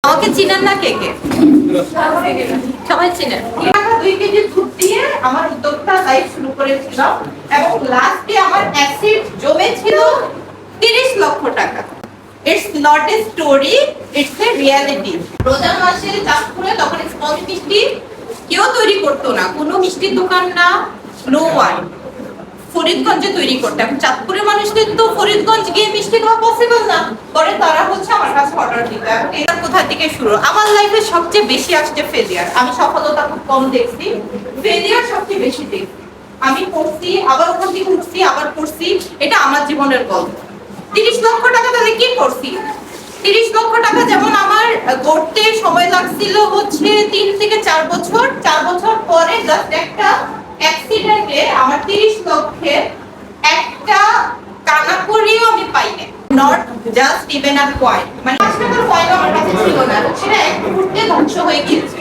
আমাকে চিনেন না কে কে? সবাই চিনেন। 2 কেজি দুধ দিয়ে আমার উদ্যোক্তা লাইফ শুরু করেছিলাম এবং লাস্টে আমার অ্যাসেট জমেছিল 30 লক্ষ টাকা। It's not a story, it's a reality. রোজার মাসে চাঁদপুরে তখন স্পঞ্জ মিষ্টি কেউ তৈরি করতো না, কোনো মিষ্টির দোকান না, নো ওয়ান। ফরিদগঞ্জে তৈরি করতে, এখন চাঁদপুরের মানুষদের তো ফরিদগঞ্জ গিয়ে মিষ্টি খাওয়া পসিবল না, পরে তারা হচ্ছে আমার কাছে অর্ডার দিত। এখন এটা কোথা থেকে শুরু? আমার লাইফে সবচেয়ে বেশি আসছে ফেলিয়ার। আমি সফলতা খুব কম দেখছি, ফেলিয়ার সবচেয়ে বেশি দেখছি। আমি পড়ছি, আবার ওখান থেকে উঠছি, আবার পড়ছি, এটা আমার জীবনের গল্প। 30 লক্ষ টাকা তাহলে কি করছি? 30 লক্ষ টাকা যেমন আমার গড়তে সময় লাগছিল হচ্ছে 3 থেকে 4 বছর। 4 বছর পরে জাস্ট একটা অ্যাক্সিডেন্টে আমার 30 লক্ষের একটা কানাকড়িও আমি পাই না। Not just even a coin, মানে 5 টাকার কয়েন আমার কাছে ছিল না, সেটা এক মুহূর্তে ধ্বংস হয়ে গিয়েছে।